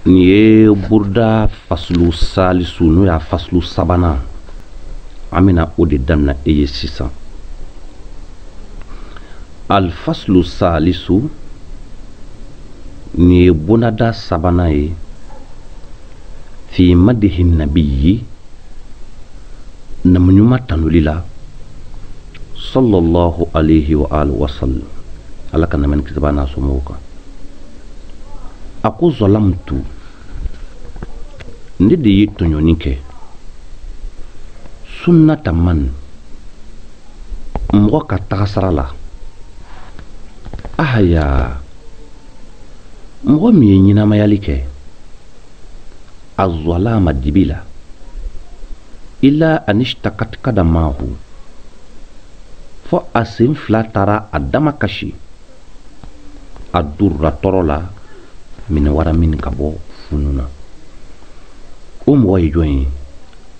Ni ye burda faslu salisu n'o y'a faslu sabanan an bɛna o de daminɛ e ye sisan. Alfaslu salisu ni ye bonada sabanan ye fi madihi nabiyyi namuɲuma tanuli la sallallahu alayhi wa alihi wa sallam. Ala ka namɛni kisaba n'a somɔgɔw kan. A ko zalamtu, ne de ye tɔɲɔni kɛ sunnata man, mɔgɔ ka tagasara la, ahaya, mɔgɔ min ye ɲɛnamayali kɛ a zalama dibi la, ila anishtakat kadamahu, fo a sen fila taara a dama kasi a durra tɔrɔ la min wara min ka bɔ fununa. O mɔgɔ ye jɔn ye?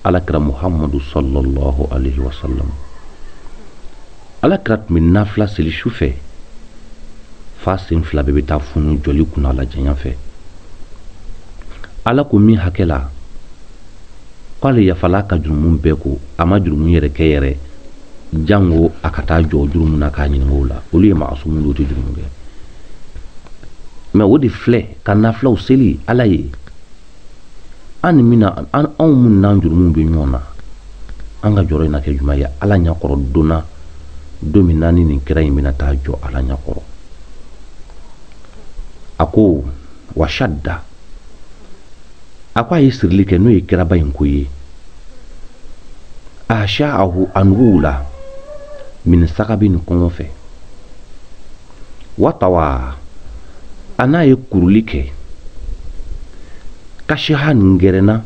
Alakira Muhammadu sallallahu alayhi wa sallam. Alakira tun bɛ nafila seli su fɛ fa sen fila bɛɛ bɛ taa funu jɔli kunna la janya fɛ. Ala ko min hakɛ la k'ale yafala ka jurumu bɛɛ ko a ma jurumu yɛrɛ kɛ yɛrɛ jango a ka taa jɔ jurumu na k'a ɲininka o la. Olu ye maasumu de, o tɛ jurumu kɛ. Mais o de filɛ ka nafilaw seli Ala ye. An anw mun n'an jurumu bɛ ɲɔgɔn na an ka jɔrɔ in na kɛ juma ye Ala ɲakɔrɔ donna don min naani nin kira in bɛna taa jɔ Ala ɲakɔrɔ. A ko washadda, a ko a ye sirili kɛ n'o ye kiraba in ko ye. Asha'ahu anwula min sakabin kɔngɔ fɛ. Watawa, a n'a ye kuruli kɛ kashiha ngɛrɛna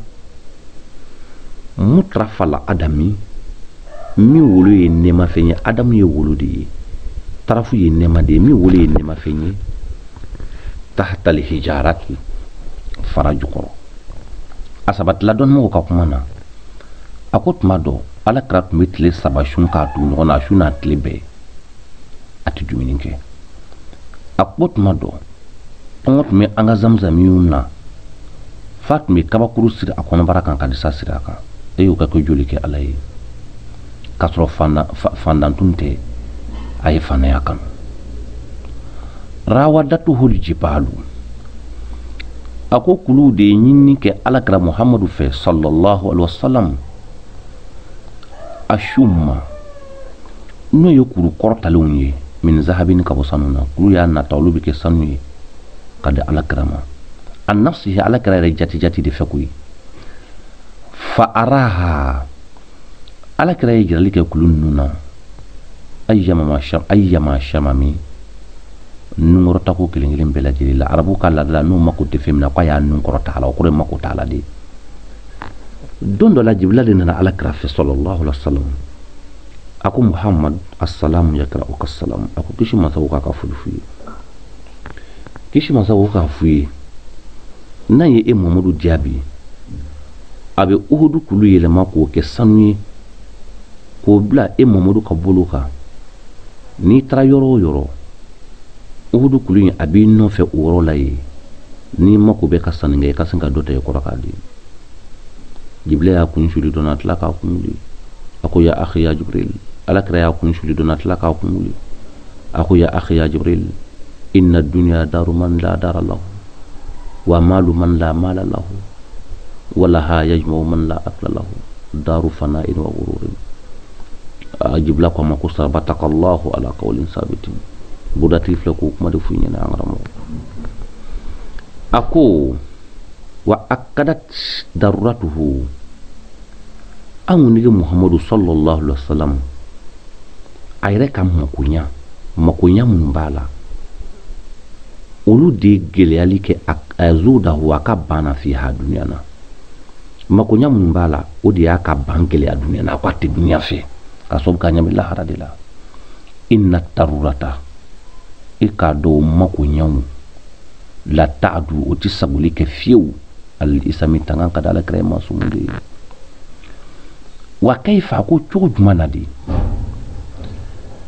mutrafala adami min wolo ye nɛɛmafɛn ye. Adamu ye wolo de ye, tarafu ye nɛɛma de ye, min wolo ye nɛɛmafɛn ye. Tahtali hijarati, fara jukɔrɔ. A sabatila dɔnnimɔgɔw ka kuma na, a ko tuma dɔ Alakira tun bɛ tile 3 sun k'a tugu ɲɔgɔn na, a su n'a tile bɛɛ a tɛ dumuni kɛ. A ko tuma dɔ kɔngɔ tun bɛ an ka zamzamiw na, fa tun bɛ kabakuru siri a kɔnɔbara kan ka disa siri a kan. E y'o kɛ ko joli kɛ Ala ye k'a sɔrɔ fandantun tɛ, a ye fannaya kanu. Rawadatuhul jibalu, a ko kuluw de ye ɲinini kɛ Alakira Muhammadu fɛ sallallahu alaihi wa sallam. Ashumma, n'o ye kuru kɔrɔtalenw ye min zahabin ka bɔ sanu na. Kulu y'a nata, olu bɛ kɛ sanu ye ka di Alakira ma. A nafsihi, Alakira yɛrɛ jati de fɛ koyi. Fa araha, Alakira ye jirali kɛ kulu ninnu na ayyama shamami, nunkɔrɔta ko kelen kelen bɛɛ lajɛlen la. Arabu ka laada la n'o mako tɛ fɛn min na k'a y'a nunkɔrɔta a la, o kɔrɔ ye mako t'a la de. Don dɔ la Jibirila de nana Alakira fɛ sallallahu alaihi wa sallam. A ko Muhammad, assalamu yakra'uka salam. A ko kisi masaw k'a ka foli f'u ye. Kisi masaw k'a f'u ye n'a ye e Muhammadu jaabi, a bɛ Uhudu kulu yɛlɛma k'o kɛ sanu ye k'o bila e Muhammadu ka bolo kan. N'i taara yɔrɔ o yɔrɔ Uhudu kulu in a b'i nɔfɛ o yɔrɔ la ye. N'i mako bɛ ka sanni kɛ i ka sin ka dɔ ta i kɔrɔ k'a di. Jibirila y'a kun suli dɔn a tila k'a kun wuli. A ko ya akhi ya Jibril, Alakira y'a kun suli dɔn a tila k'a kun wuli. A ko ya akhi ya Jibril, inna dunya daru man la dara lahu wa malu man la mala lahu wa laha yajma'u man la akla lahu daru fana'in wa ghururin. Jibirila ko ma ko sabatakallahu ala qawlin sabitin. Budati filɛ ko kuma de f'u ɲɛna an karamɔgɔ. A ko wa akadat daruratuhu, an nige Muhammadu sallallahu alaihi wa sallam a yɛrɛ ka makoɲa minnu b'a la, olu de gɛlɛyali kɛ a zudahu a ka banna fiha duniya na. Makoɲa minnu b'a la o de y'a ka ban gɛlɛya duniya na, a ko a tɛ duniya fɛ ka sababu k'a ɲɛ bɛ lahara de la. Inna darurata, i k'a dɔn makoɲaw la ta'du, o tɛ sagoli kɛ fiyewu al-isami tangan ka da Alakira ye maasumu de ye. Wa kayfa, ko cogo jumɛn na de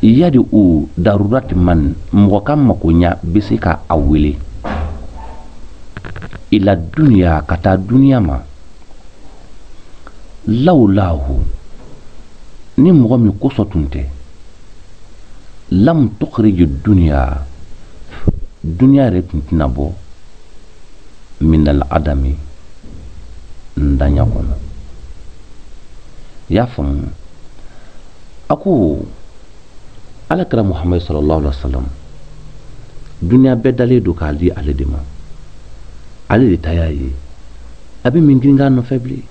yadi o darurati man, mɔgɔ ka makoɲa bɛ se ka a wele ila dunya kata dunya ma lawlahu ni mɔgɔ min kosɔn tun tɛ lam tukhriju dunya yɛrɛ tun tɛna bɔ min al adami ndanya kɔnɔ y'a faamu a ko alakira muhammad sallallahu alaihi wasallam dunya bɛɛ dalen don k'a di ale de ma ale de ta y'a ye a bɛ min girin k'a nɔfɛ bilen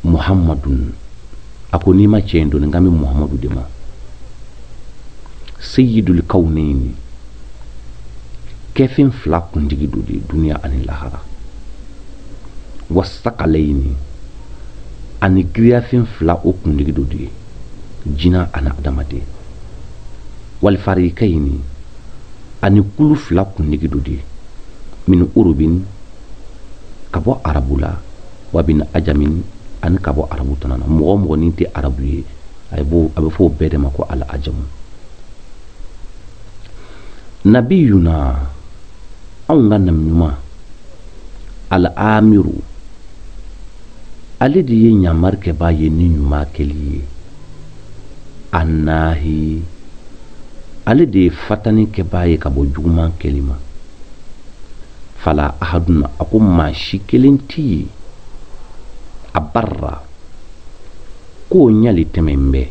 muhammadun a ko n'i ma cɛ in dɔn nka bɛ muhammadu de ma sayyidul kawnayni kɛfɛn fila kuntigi do de duniya ani lahara wasakalayni ani giriyafɛn fila o kuntigi do de jina ani adamaden walifarikayni ani kulu fila kuntigi do de min urubin ka bɔ arabu la wa bin ajamin ani ka bɔ arabu tana na mɔgɔ mɔgɔ ni tɛ arabu ye a bɛ fɔ o bɛɛ de ma ko al ajamu nabiyuna anw ka nabi ɲuman al amiru ale de ye ɲamari kɛbaa ye ni ɲuman kɛli ye annahi ale de ye fatani kɛbaa ye ka bɔ juguman kɛli ma fala ahaduna a ko maa si kelen tɛ ye a barra k'o ɲali tɛmɛ n bɛ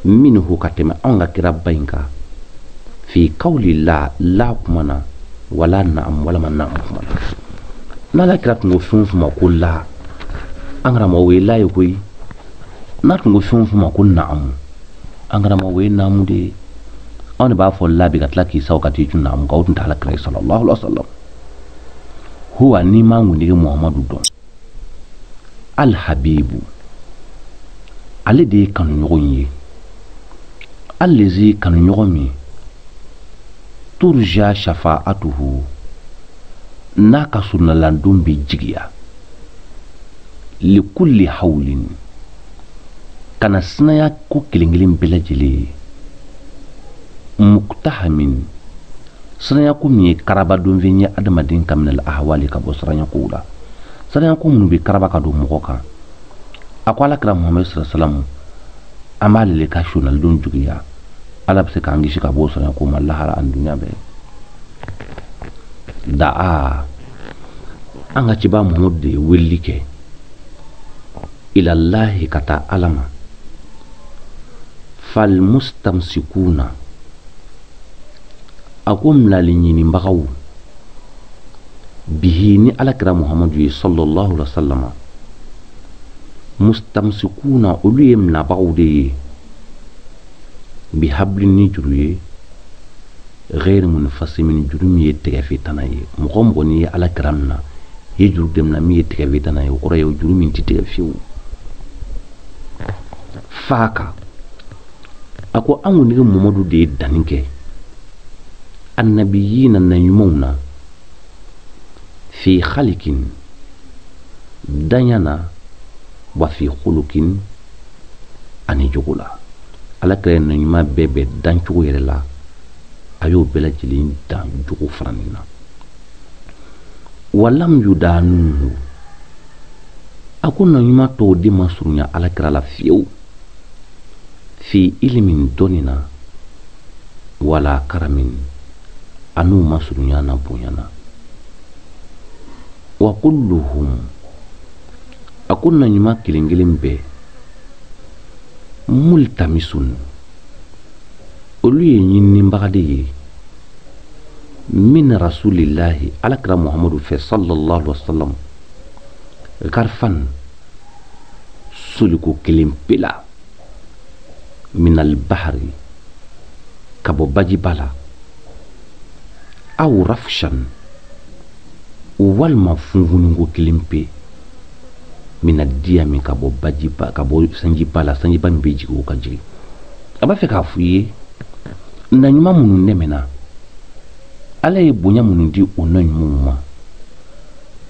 minhu ka tɛmɛ anw ka kira ba in kan fi kawli la kumana wala na'am wala man na'am kumana n'ala kira tun ko fɛn fɛn ma ko la an karamɔgɔ ye la ye koyi n'a tun ko fɛn fɛn ma ko na'am an karamɔgɔ ye na'am de ye anw de b'a fɔ la bi ka tila k'i saw ka t'i cun na'am kan o tun tɛ ala kira ye sallallahu alaihi wasallam huwa n'i ma ŋundige muhamadu dɔn al habibu ale de ye kanuɲɔgɔn ye allazi kanuɲɔgɔn min turja shafa'atuhu n'a ka sunnalandon bɛ jigiya likulli hawlin kana sinaya ko kelen-kelen bɛɛ lajɛlen muktahamin sinaya ko min ye karabadonfɛn ye adamaden ka minɛ ahwali ka bɔ siranyakow la sinaya ko minnu bɛ karaba ka don mɔgɔ kan a ko alakira muhammed sallallahu alaihi wasallam an b'ale le ka sunnalandon juguya ala bɛ se k'an kisi ka bɔ siranyakow ma lahara ani dunya bɛɛ da'a an ka ciba muhammed de ye weleli kɛ ilallahi ka taa ala ma fal mustamsikuna a ko milali ɲinibagaw bihi ni alakira muhamadu ye sallallahu alaihi wasallam mustamsikuna olu ye minabagaw de ye bihabli ni juru ye ghairi munfasimin juru min ye tɛgɛfetana ye mɔgɔ mɔgɔ ni ye alakira mina ye juru de mina min ye tɛgɛfetana ye o kɔrɔ ye juru min tɛ tigɛ fiyewu faka a ko an ŋunigi muhamadu de ye danni kɛ annabiyina na ɲumanw na fi khalikin danya na wa fi khulukin ani jogo la alakira ye na ɲuman bɛɛ bɛɛ dan cogo yɛrɛ la a y'o bɛɛ lajɛlen dan jogo farani na walam yudanuhu a ko na ɲuman tɔw de ma surunya alakira la fiyewu fi ilimin dɔnni na wala karamin an'u ma surunya na bonya na wa kulluhum a ko na ɲuman kelen-kelen bɛɛ multamisun olu ye ɲinibaga de ye min rasulillahi alakira muhamadu fɛ sallallahu alaihi wasallam garfan soliko kelen pela min albahari ka bɔ bajiba la aw rafshan walima funfuniko kelen pe min adiyami ka bɔ bajiba ka bɔ sanjiba la sanjiba min bɛ jigin o ka jigin a b'a fɛ k'a fɔ i ye na ɲuman minnu nɛmɛna ala ye bonya minnu di o na ɲumanw ma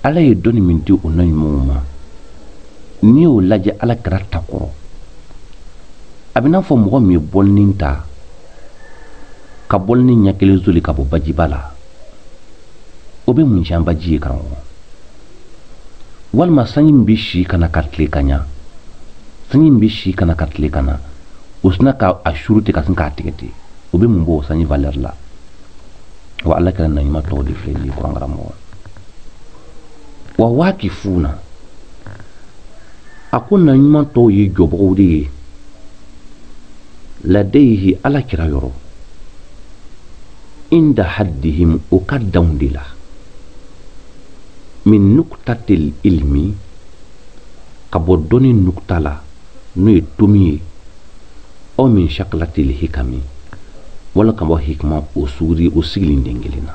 ala ye dɔnni min di o na ɲumanw ma n'i y'o lajɛ ala kɛra ta kɔrɔ a bɛ n'a fɔ mɔgɔ min ye bɔlinin ta kabol ni nyakele zuli kabo baji bala obe mun jan baji kan wal ma sanyin bishi kana katle kanya sanyin bishi kana katle kana usna ka ashurute ka sun ka tiketi obe mun bo sanyi valeur la wa Allah kana na yima to de flendi ko ngaramo wa wakifuna akuna yima to yi jobo de ladayhi ala kira yoro inda haddihim ukaddam dila min nuktatil ilmi kabodoni nuktala no tumiye o min shaklatil hikami wala kabo hikma usuri usigilin dengelina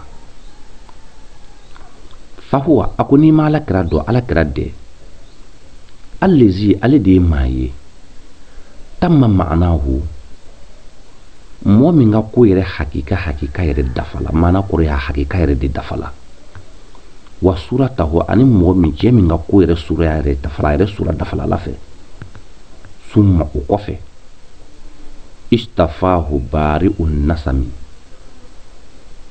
fahuwa akuni ma ala kira do ala kira de allazi alade maye tamma ma'anahu mo min ga ko yere hakika yere dafala mana ko ya hakika yere de dafala wa suratahu ani mo min je min ga ko yere sura yere dafala yere sura dafala la fe summa ko fe istafahu bari'un nasami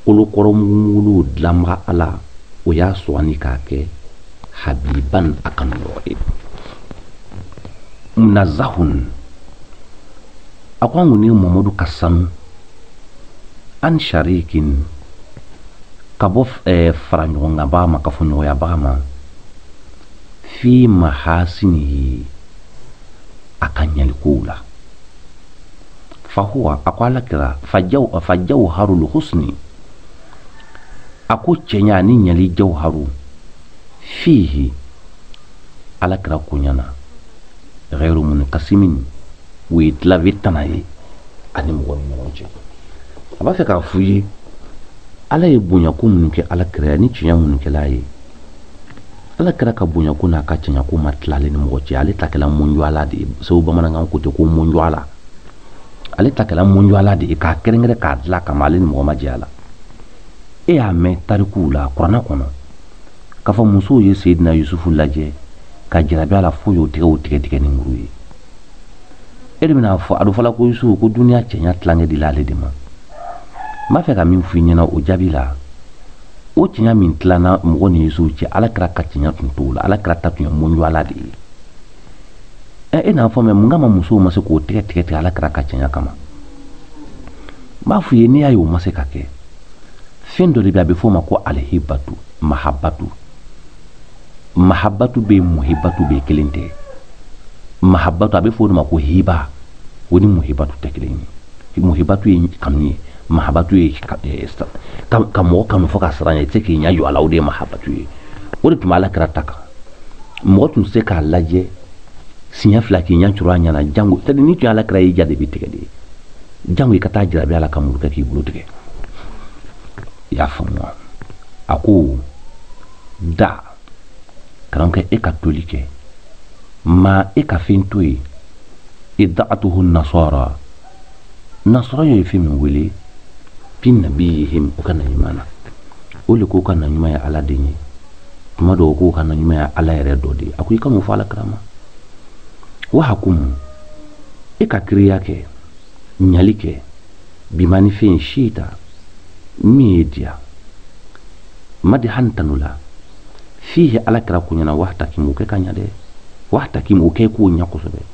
ulu koromulu dlamra ala o ya swani kake habiban akan roe munazahun akwangu ni Muhammadu Kassan an sharikin kabof faranyonga ba makafunyo ya bama fi mahasinihi akanyalikula fahuwa akwala kira fajau harul husni aku cenya ni nyali jawharu fihi ala kira kunyana ghairu munkasimin wit la vitanaye ani mo woni mo je aba fe ka fuyi ala e bunya ko mun ke ala kira ni cinya mun ke laye ala kira ka bunya ko na ka cinya ko matlale ni mo je ale takela mun yala de so ba mana ngam ko te ko mun yala ale takela mun yala de ka kerengere ka la ka male ni mo ma je ala e a me tarikula qur'ana kono ka fa muso ye sayyidina yusufu laje ka jirabi ala fuyo tige ni nguruyi edemina fo adu fala ko yusu ko dunia cenya tlange di lale de ma fe ka min fu nyina o jabila o cenya min tlana mo ni yusu ci ala kra ka cenya tuntula ala kra tatu mo nyu ala di na fo me munga ma muso ma se ko tige ala kra ka cenya kama ma fu ye ni ayo ma se ka ke fendo de be fo ma ko alhibatu mahabbatu be muhibbatu be kelinte mahabbatu abe fo ma ko hiba woni muhibbatu tekeleni muhibbatu yi kamni mahabbatu yi kamo kanu fo ka saranya teke nya yo alawde mahabbatu yi wodi tuma ala krataka mo tun se ka laje sinya flaki nya churanya na jangu tadi ni tu ala krai jade bi tekedi jangu ka ta jira bi ala kamul ka ki bulu teke ya famu aku da kanka e katolike ma ikafintui idda'atuhu nasara yo fi min wili pin nabihim ukana imana ule ko kana nyuma ya ala dinyi tuma do ko kana nyuma ya ala yare dodi akui kamu fala krama wa hakum ikakriya ke nyalike bimani fin shita media madi hantanula fihi ala kra kunyana wahta kimu ke kanyade wahta kimu ke ku nyakusobe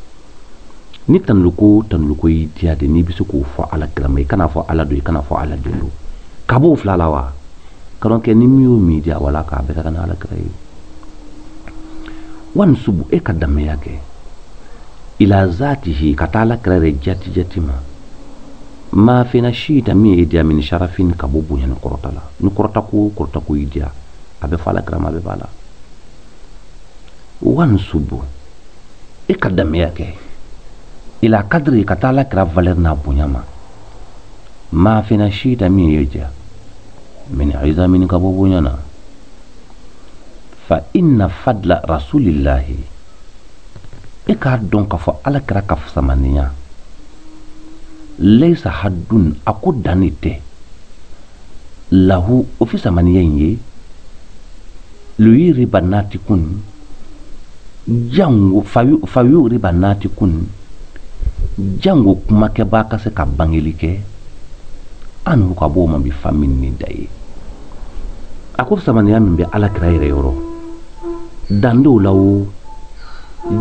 ni tanluko yi diade ni bisu ko fo ala kramay kana fo ala do kana fo ala delu kabo flalawa karon ke ni miyo media wala ka be kana ala kray wan subu e kadame yake ila zatihi katala krare jatima ma fina shita mi idia min sharafin kabubu yan korotala ni korota ko idia abe fala krama be bala wan subu e kadame yake ila kadri katala kra valer na bunyama ma fina shita mi idia min izamin kabubu yana fa inna fadla rasulillahi e ka don ka fo ala kra ka samaniya laysa haddun akudanite lahu ofisa maniya yi lui ribanati kun jangu fayu ribanati kun jangu kuma ke baka se ka bangelike anu ka bo man bi famin ni dai ako samaniya min be ala kira yɛrɛ yɔrɔ dandew lawo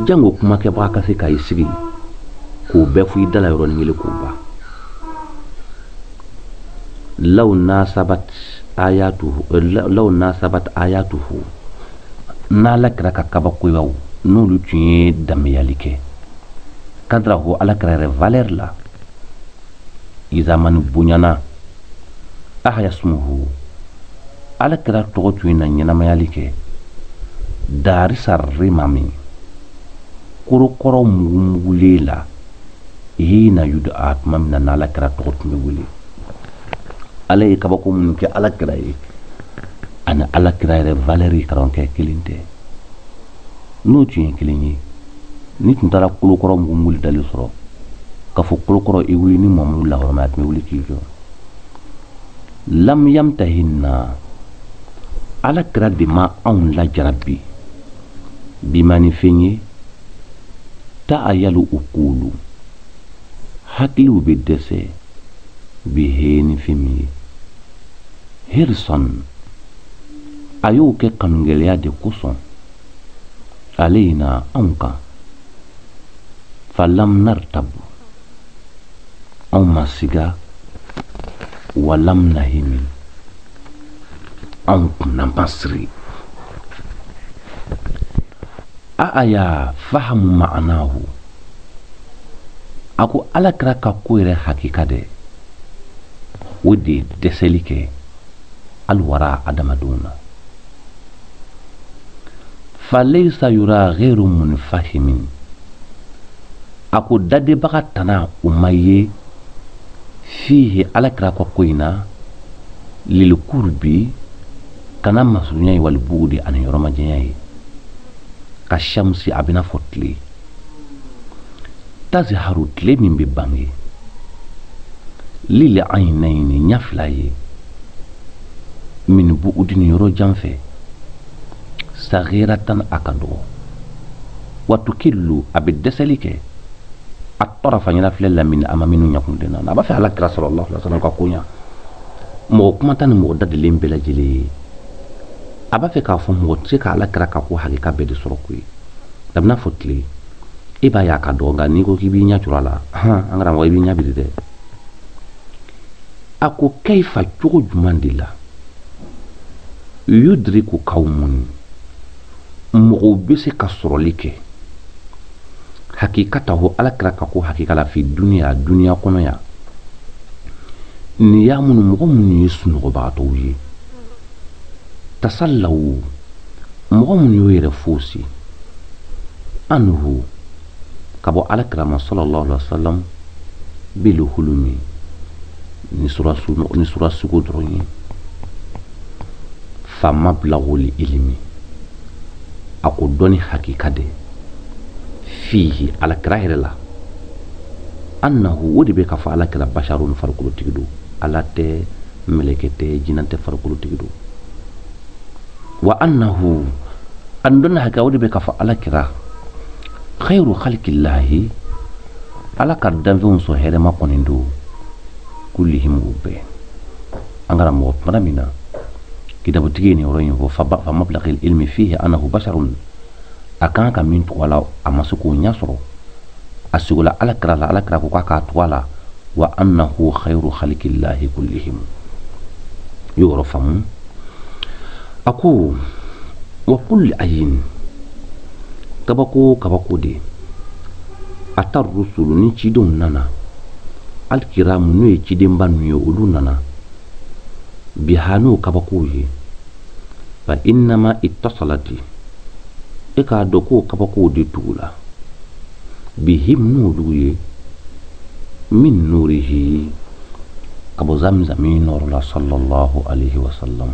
jango kuma kɛ ba ka se ka sigi k'o bɛɛ fɔ i dala yɔrɔ ni k'o ba law nasabat ayatuhu n'ala kira ka kabakoyaw n'olu tun ye danbeyali kɛ kadrahu ala kira yɛrɛ valeur la izamani bonyana ahayasumuhu ala kira tɔgɔ tun ye na ɲɛnamayali kɛ dari sarima min korokɔrɔ mugumugulen la hina yudaa tuma min na n'ala kira tɔgɔ tun bɛ wele ala ye kabako minnu kɛ ala kira ye ani ala kira yɛrɛ valeur ye karan kɛ kelen tɛ n'o tun ye kelen ye ni tun taara kolokɔrɔ mugumuguli dali sɔrɔ k'a fɔ kolokɔrɔ i wuli ni mamadu lahɔrɔma a tun bɛ wuli k'i jɔ lam yamtahinna ala kira de ma anw lajarabi bimani fɛn ye ta'ayalu ukulu hakiliw bɛ dɛsɛ bi heni fɛn min ye hirson a y'o kɛ kanugɛlɛya de kosɔn aleyna anw kan falam nartabu anw ma siga walam nahimi anw kunna ma siri aya fahamu ma'anahu ako ala kira ka ko yɛrɛ hakika dɛ o de dɛsɛli kɛ alwara adamadenw na falaysa yura ghairu munfahimin ako dadebaga tana o ma ye fihi ala kira ka ko in na lilkurbi kana masurunya ye wali bugudi ani yɔrɔmajɛnya ye ka shamsi a bɛna fɔ tile taziharu tile min bɛ bange lili aynayni ɲa fila ye min buudini yɔrɔ jan fɛ saghiratan a ka dɔgɔ watukillu a bɛ dɛsɛli kɛ a tɔrafa ɲɛna filɛ lamini a ma minnu ɲakunden na a b'a fɛ ala kira sallallahu alaihi wasallam ka koɲa mɔgɔ kuma ta ni mɔgɔ dadelen bɛɛ lajɛlen ye a b'a fɛ k'a fɔ mɔgɔ tɛ se ka ala kira ka ko hakika bɛɛ de sɔrɔ koyi a bɛna fɔ tile e b'a ye a ka dɔgɔ nka n'i ko k'i b'i ɲɛ cura la an karamɔgɔ i b'i ɲɛ biri dɛ a ko kayfa cogo jumɛn de la yudriku qawmun mɔgɔw bɛ se ka sɔrɔli kɛ hakikatahu ala kira ka ko hakika la fi duniya kɔnɔ yan nin y'a minnu mɔgɔ minnu ye sunɔgɔbagatɔw ye tasallawu mɔgɔ minnu y'o yɛrɛ fosi anhu ka bɔ ala kira ma sallallahu alaihi wasallam bil hulumi ni sura sugu dɔrɔn ye fa mablagul ilmi a ko dɔnni hakika de fihi ala kira yɛrɛ la annahu o de bɛ ka fɔ ala kira basharun farikolotigi don ala tɛ mɛlɛkɛ tɛ jinɛ tɛ farikolotigi don wa annahu an dɔnni hakika o de bɛ ka fɔ ala kira khairu khalqillahi ala ka danfɛnw sɔn hɛrɛma kɔni don kullihim o bɛɛ an karamɔgɔ tuma min na kitabutigi ye nin yɔrɔ in fɔ fa mablagil ilmi fihi annahu basharun a kan ka min tɔgɔ la a ma se k'o ɲɛ sɔrɔ a sigola ala kira la ala kira ko k'a k'a tɔgɔ la wa annahu khairu khalqillahi kullihim i y'o yɔrɔ faamu a ko wa kulli ayin kabako de a ta rusulu ni cidenw nana alkiramu n'o ye cidenba ninnu ye olu nana biha n'o kabakow ye fa innama ittasalati e k'a dɔn k'o kabakow de tugu la bihim n'olu ye min nurihi ka bɔ zamzami nɔrɔ la sallallahu alaihi wasallam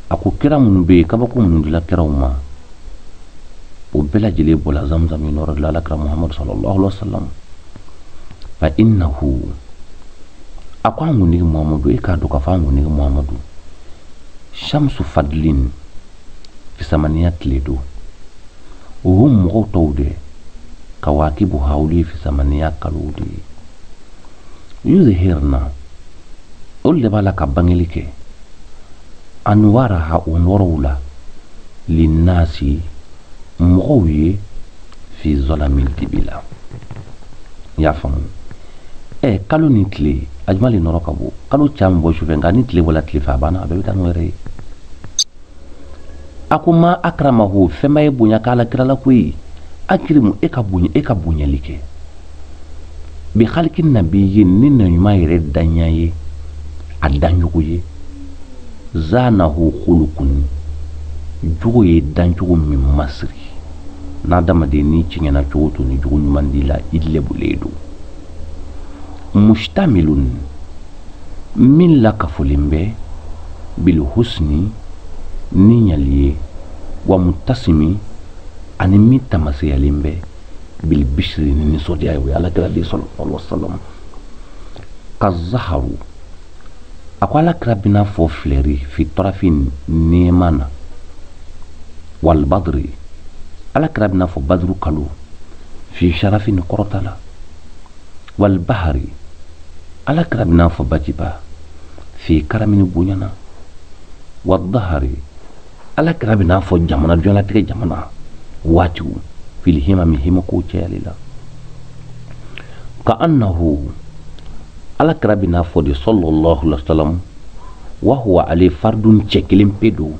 a ko kira minnu bɛ yen kabako minnu dila kiraw ma o bɛɛ lajɛlen bɔra zamzami nɔrɔ la alakira muhammadu sallallahu alaihi wasallam fa innahu a ko an kuntigi muhammadu e k'a dɔn k'a fɔ an kuntigi muhammadu shamsu fadlin fisamaniya tile don o mɔgɔw tɔw de kawakibu hawli fisamaniya kalow de ye yuzhirna ulle bala ka bangilike anwaraha unwarula linnasi mɔgɔw fi zolamil dibila y'a faamu kalo ni tile a juma le nɔrɔ ka bɔ kalo caman bɔ sufɛ nka ni tile bɔla tile fɛ a banna a bɛɛ bɛ taa n'o yɛrɛ ye a ko ma akramahu fɛnba ye bonya k'ala kirala koyi akirimu e ka bonyali kɛ bi haliki nabiyyin ni naɲuman yɛrɛ daɲa ye a dancogo ye zanahu khulukun jogo ye dancogo min masiri n'adamaden ni tiɲɛna cogo to ni jogo ɲuman di la i lebulen don mustamilun min lakafolen bɛ bil husni ni ɲali ye wa mutasimi ani min tamaseyalen bɛ bil bishri ni nisɔndiya ye o ye alakira de sallallahu alaihi wasallam ka zaharu a ko alakira bɛna fɔ filɛri fi tɔrafin nɛɛma na wal badri alakira bɛna fɔ badru kalo fi sharafin kɔrɔta la wal bahari alakira bɛna fɔ bajiba fi karamini bonyana wal dahari alakira bɛna fɔ jamana jɔnlatigɛ jamana waatiw fil himami himako cɛyali la ka annahu alakira bɛna fɔ de sallallahu alaihi wasallam wa huwa ale fardun cɛ kelen pe don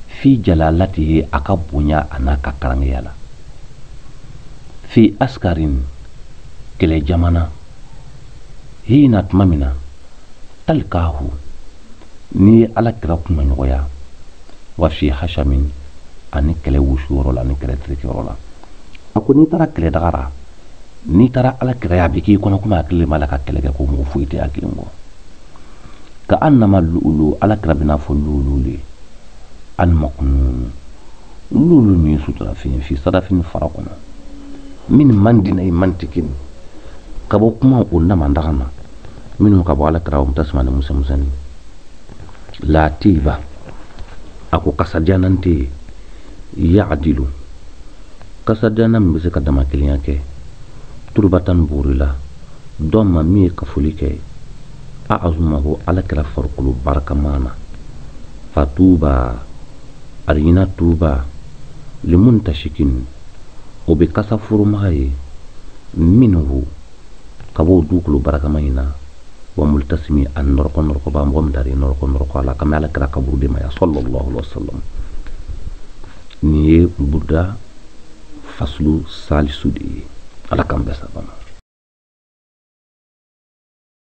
fi jalalatihi a ka bonya a n'a ka karangaya la fi askarin kɛlɛ jamana hina tuma min na talikahu ni alakira kuma ɲɔgɔnya wa fi hashamin ani kɛlɛ wusuyɔrɔ la ani kɛlɛ tirikiyɔrɔ la a ko n'i taara kɛlɛ dagara n'i taara alakira ye a bɛ k'i kɔnɔ komi hakili b'a la ka kɛlɛ kɛ ko mɔgɔ foyi tɛ hakili kɔ ka annama lu'ulu alakira bɛna fɔ lu'ulu le an maknun lu'ulu min sutura fɛn fi sadafin fara kɔnɔ min man dina i man tikin ka bɔ kuma o naman daga na minnu ka bɔ alakira o mutasima ni musamusani latiba a ko kasajanante ya'dilu kasajana min bɛ se ka dama kelenya kɛ turbatan buri la dɔn ma min ye kafoli kɛ a azumahu alakira farikolo barakamana fatuba arina tuba limuntashikin o bɛ kasa furumaga ye minhu ka bɔ dukolo barakama in na wa multasimi a nɔrɔkɔ ba mɔgɔ min dari nɔrɔkɔ a la kami alakira kaburu de ma ya sallallahu alaihi wasallam ni ye buda faslu salisu de ye ala k'an bɛɛ sabama